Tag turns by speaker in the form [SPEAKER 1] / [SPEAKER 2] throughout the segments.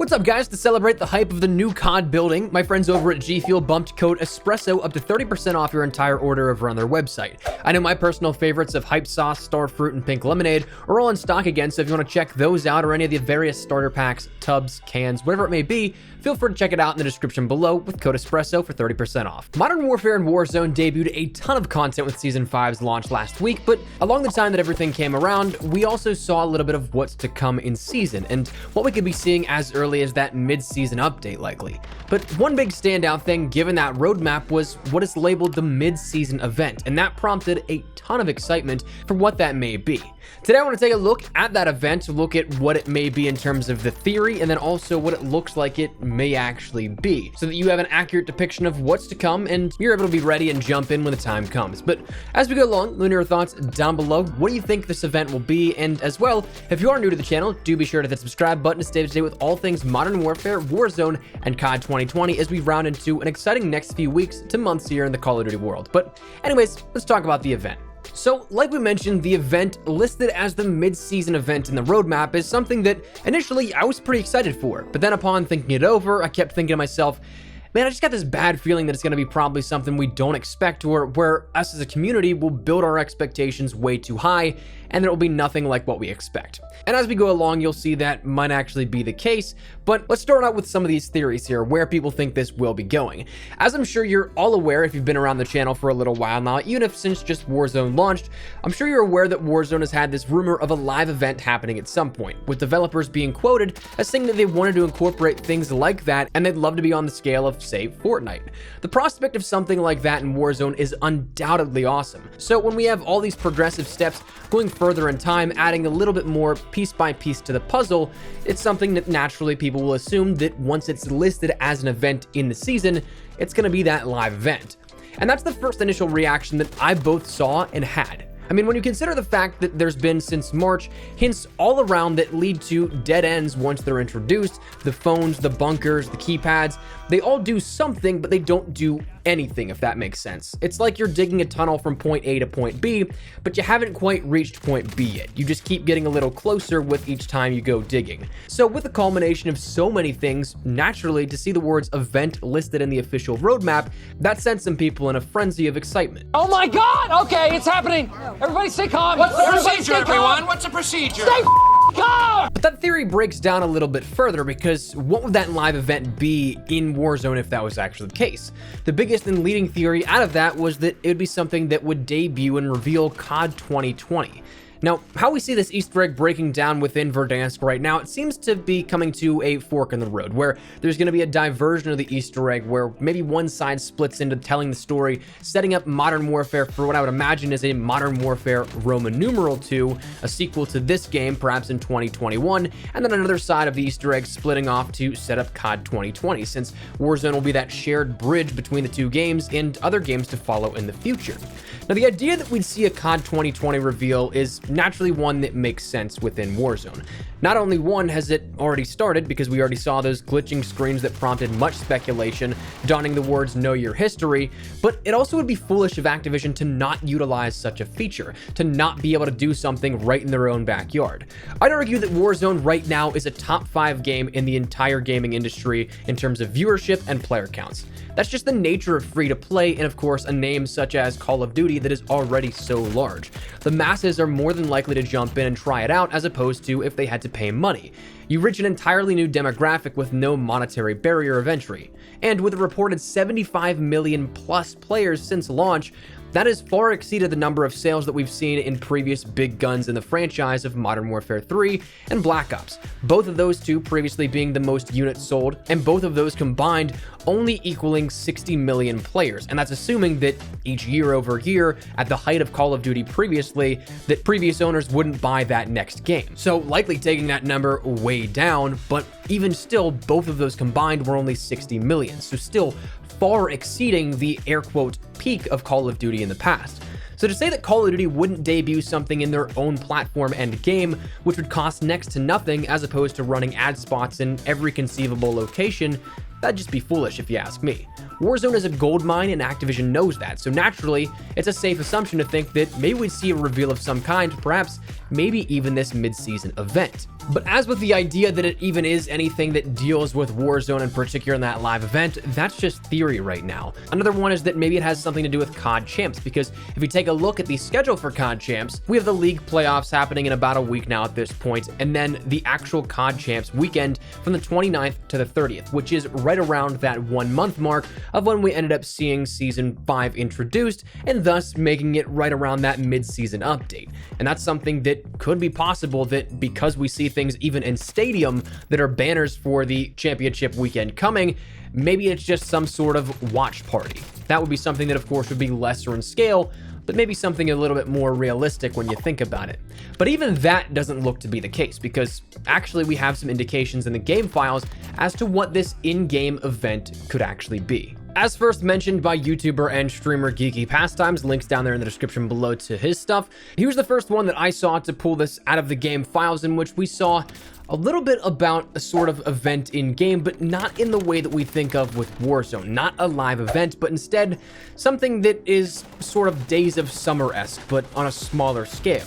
[SPEAKER 1] What's up, guys? To celebrate the hype of the new COD building, my friends over at G Fuel bumped code ESPRESSO up to 30% off your entire order over on their website. I know my personal favorites of Hype Sauce, Starfruit, and Pink Lemonade are all in stock again, so if you want to check those out or any of the various starter packs, tubs, cans, whatever it may be, feel free to check it out in the description below with code ESPRESSO for 30% off. Modern Warfare and Warzone debuted a ton of content with Season 5's launch last week, but along the time that everything came around, we also saw a little bit of what's to come in season, and what we could be seeing as early as that mid-season update likely. But one big standout thing given that roadmap was what is labeled the mid-season event, and that prompted a ton of excitement for what that may be. Today I want to take a look at that event, look at what it may be in terms of the theory, and then also what it looks like it may actually be, so that you have an accurate depiction of what's to come and you're able to be ready and jump in when the time comes. But as we go along, leave your thoughts down below. What do you think this event will be? And as well, if you are new to the channel, do be sure to hit the subscribe button to stay up to date with all things Modern Warfare, Warzone, and COD 2020 as we round into an exciting next few weeks to months here in the Call of Duty world. But anyways, let's talk about the event. So, like we mentioned, the event listed as the mid-season event in the roadmap is something that initially I was pretty excited for, but then upon thinking it over, I kept thinking to myself, man, I just got this bad feeling that it's going to be probably something we don't expect, or where us as a community will build our expectations way too high, and there will be nothing like what we expect. And as we go along, you'll see that might actually be the case, but let's start out with some of these theories here, where people think this will be going. As I'm sure you're all aware if you've been around the channel for a little while now, even if since just Warzone launched, I'm sure you're aware that Warzone has had this rumor of a live event happening at some point, with developers being quoted as saying that they wanted to incorporate things like that, and they'd love to be on the scale of, say, Fortnite. The prospect of something like that in Warzone is undoubtedly awesome. So when we have all these progressive steps going further in time, adding a little bit more piece by piece to the puzzle, it's something that naturally people will assume that once it's listed as an event in the season, it's going to be that live event. And that's the first initial reaction that I both saw and had. I mean, when you consider the fact that there's been since March hints all around that lead to dead ends once they're introduced, the phones, the bunkers, the keypads, they all do something, but they don't do anything, if that makes sense. It's like you're digging a tunnel from point A to point B, but you haven't quite reached point B yet. You just keep getting a little closer with each time you go digging. So with the culmination of so many things, naturally, to see the words event listed in the official roadmap, that sent some people in a frenzy of excitement.
[SPEAKER 2] Oh my God! Okay, it's happening. Everybody stay calm.
[SPEAKER 3] What's the procedure, everyone? What's the procedure?
[SPEAKER 2] Stay calm!
[SPEAKER 1] But that theory breaks down a little bit further, because what would that live event be in Warzone if that was actually the case? The biggest and leading theory out of that was that it would be something that would debut and reveal COD 2020. Now, how we see this Easter egg breaking down within Verdansk right now, it seems to be coming to a fork in the road, where there's going to be a diversion of the Easter egg, where maybe one side splits into telling the story, setting up Modern Warfare for what I would imagine is a Modern Warfare Roman numeral 2, a sequel to this game, perhaps in 2021, and then another side of the Easter egg splitting off to set up COD 2020, since Warzone will be that shared bridge between the two games and other games to follow in the future. Now, the idea that we'd see a COD 2020 reveal is naturally one that makes sense within Warzone. Not only one has it already started, because we already saw those glitching screens that prompted much speculation, donning the words "Know Your History," but it also would be foolish of Activision to not utilize such a feature, to not be able to do something right in their own backyard. I'd argue that Warzone right now is a top 5 game in the entire gaming industry in terms of viewership and player counts. That's just the nature of free-to-play, and of course a name such as Call of Duty that is already so large. The masses are more than likely to jump in and try it out, as opposed to if they had to pay money. You reach an entirely new demographic with no monetary barrier of entry. And with a reported 75 million plus players since launch, that has far exceeded the number of sales that we've seen in previous big guns in the franchise of Modern Warfare 3 and Black Ops, both of those two previously being the most units sold, and both of those combined only equaling 60 million players. And that's assuming that each year over year, at the height of Call of Duty previously, that previous owners wouldn't buy that next game. So likely taking that number way down, but even still, both of those combined were only 60 million, so still far exceeding the air quote peak of Call of Duty in the past. So to say that Call of Duty wouldn't debut something in their own platform and game, which would cost next to nothing as opposed to running ad spots in every conceivable location, that'd just be foolish if you ask me. Warzone is a goldmine and Activision knows that, so naturally, it's a safe assumption to think that maybe we'd see a reveal of some kind, perhaps maybe even this mid-season event. But as with the idea that it even is anything that deals with Warzone in particular in that live event, that's just theory right now. Another one is that maybe it has something to do with COD Champs, because if you take a look at the schedule for COD Champs, we have the league playoffs happening in about a week now at this point, and then the actual COD Champs weekend from the 29th to the 30th, which is right around that 1 month mark of when we ended up seeing Season 5 introduced, and thus making it right around that mid-season update. And that's something that could be possible, that because we see things even in Stadium that are banners for the championship weekend coming, maybe it's just some sort of watch party. That would be something that of course would be lesser in scale, but maybe something a little bit more realistic when you think about it. But even that doesn't look to be the case, because actually we have some indications in the game files as to what this in-game event could actually be. As first mentioned by YouTuber and streamer Geeky Pastimes, links down there in the description below to his stuff, he was the first one that I saw to pull this out of the game files, in which we saw a little bit about a sort of event in game, but not in the way that we think of with Warzone. Not a live event, but instead something that is sort of Days of Summer-esque, but on a smaller scale.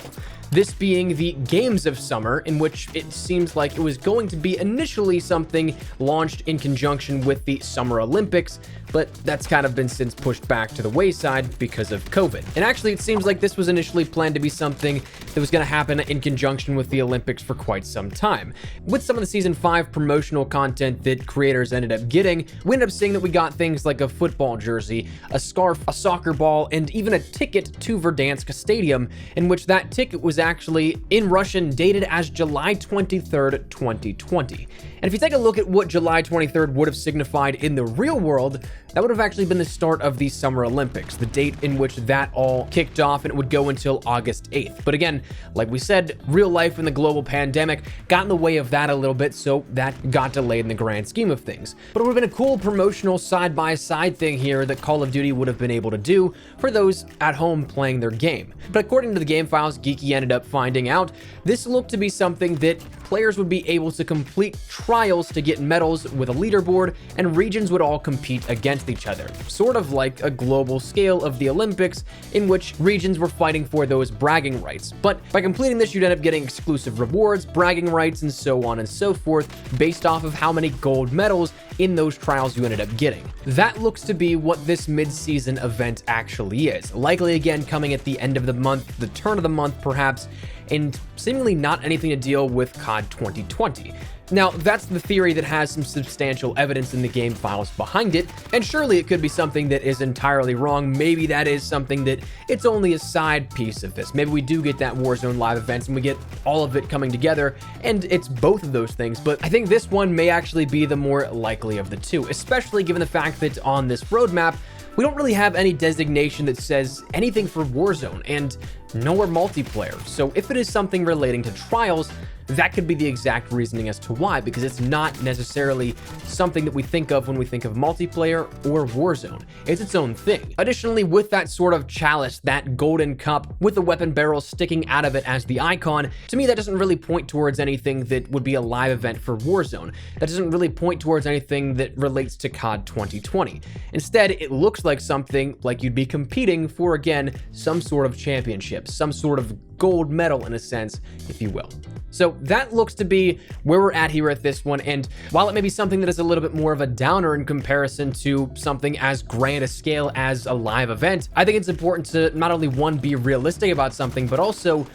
[SPEAKER 1] This being the Games of Summer, in which it seems like it was going to be initially something launched in conjunction with the Summer Olympics, but that's kind of been since pushed back to the wayside because of COVID. And actually, it seems like this was initially planned to be something that was going to happen in conjunction with the Olympics for quite some time. With some of the Season 5 promotional content that creators ended up getting, we ended up seeing that we got things like a football jersey, a scarf, a soccer ball, and even a ticket to Verdansk Stadium, in which that ticket was actually in Russian dated as July 23rd, 2020. And if you take a look at what July 23rd would have signified in the real world, that would have actually been the start of the Summer Olympics, the date in which that all kicked off, and it would go until August 8th. But again, like we said, real life and the global pandemic got in the way of that a little bit, so that got delayed in the grand scheme of things. But it would have been a cool promotional side-by-side thing here that Call of Duty would have been able to do for those at home playing their game. But according to the game files, Geeky ended up finding out, this looked to be something that players would be able to complete trials to get medals with a leaderboard, and regions would all compete against each other. Sort of like a global scale of the Olympics, in which regions were fighting for those bragging rights. But by completing this, you'd end up getting exclusive rewards, bragging rights, and so on and so forth, based off of how many gold medals in those trials you ended up getting. That looks to be what this mid-season event actually is. Likely again coming at the end of the month, the turn of the month perhaps, and seemingly not anything to deal with COD 2020. Now, that's the theory that has some substantial evidence in the game files behind it, and surely it could be something that is entirely wrong. Maybe that is something that it's only a side piece of this. Maybe we do get that Warzone live events and we get all of it coming together, and it's both of those things. But I think this one may actually be the more likely of the two, especially given the fact that on this roadmap, we don't really have any designation that says anything for Warzone, and nowhere multiplayer. So if it is something relating to trials, that could be the exact reasoning as to why, because it's not necessarily something that we think of when we think of multiplayer or Warzone. It's its own thing. Additionally, with that sort of chalice, that golden cup with the weapon barrel sticking out of it as the icon, to me that doesn't really point towards anything that would be a live event for Warzone. That doesn't really point towards anything that relates to COD 2020. Instead, it looks like something like you'd be competing for, again, some sort of championship, some sort of gold medal in a sense, if you will. So that looks to be where we're at here at this one, and while it may be something that is a little bit more of a downer in comparison to something as grand a scale as a live event, I think it's important to not only, one, be realistic about something, but also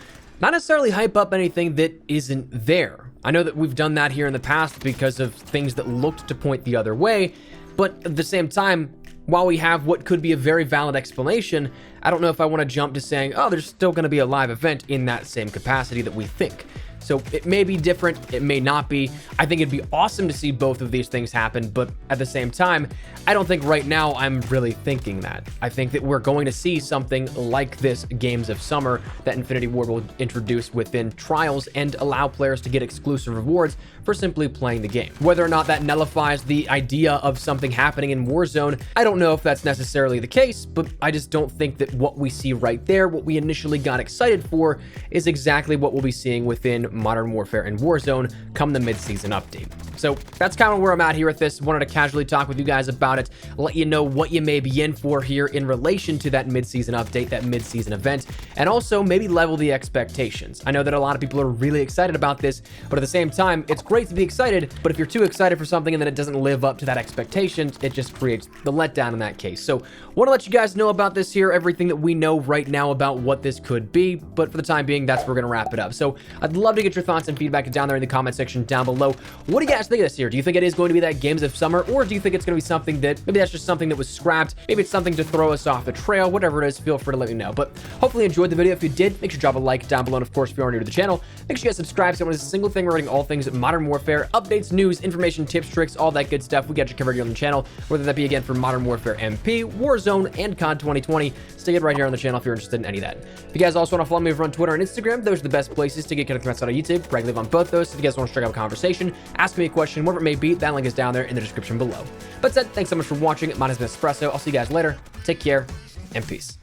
[SPEAKER 1] not necessarily hype up anything that isn't there. I know that we've done that here in the past because of things that looked to point the other way, but at the same time, while we have what could be a very valid explanation, I don't know if I want to jump to saying, oh, there's still going to be a live event in that same capacity that we think. So it may be different, it may not be. I think it'd be awesome to see both of these things happen, but at the same time, I don't think right now I'm really thinking that. I think that we're going to see something like this Games of Summer that Infinity Ward will introduce within trials and allow players to get exclusive rewards for simply playing the game. Whether or not that nullifies the idea of something happening in Warzone, I don't know if that's necessarily the case, but I just don't think that what we see right there, what we initially got excited for, is exactly what we'll be seeing within Modern Warfare and Warzone come the mid-season update. So that's kind of where I'm at here with this. Wanted to casually talk with you guys about it, let you know what you may be in for here in relation to that mid-season update, that mid-season event, and also maybe level the expectations. I know that a lot of people are really excited about this, but at the same time, it's great to be excited, but if you're too excited for something and then it doesn't live up to that expectation, it just creates the letdown in that case. So want to let you guys know about this here, everything that we know right now about what this could be, but for the time being, that's where we're going to wrap it up. So I'd love to get your thoughts and feedback down there in the comment section down below. What do you guys think of this here? Do you think it is going to be that Games of Summer, or do you think it's going to be something that maybe that's just something that was scrapped? Maybe it's something to throw us off the trail. Whatever it is, feel free to let me know. But hopefully you enjoyed the video. If you did, make sure to drop a like down below. And of course, if you are new to the channel, make sure you guys subscribe so you don't miss a single thing regarding all things Modern Warfare, updates, news, information, tips, tricks, all that good stuff. We got you covered here on the channel, whether that be again for Modern Warfare MP, Warzone, and COD 2020. Stay right here on the channel if you're interested in any of that. If you guys also want to follow me over on Twitter and Instagram, those are the best places to get connected outside of YouTube. Brag live on both those. So if you guys want to strike up a conversation, ask me a question, whatever it may be, that link is down there in the description below. But said, thanks so much for watching. My name is Espresso. I'll see you guys later. Take care and peace.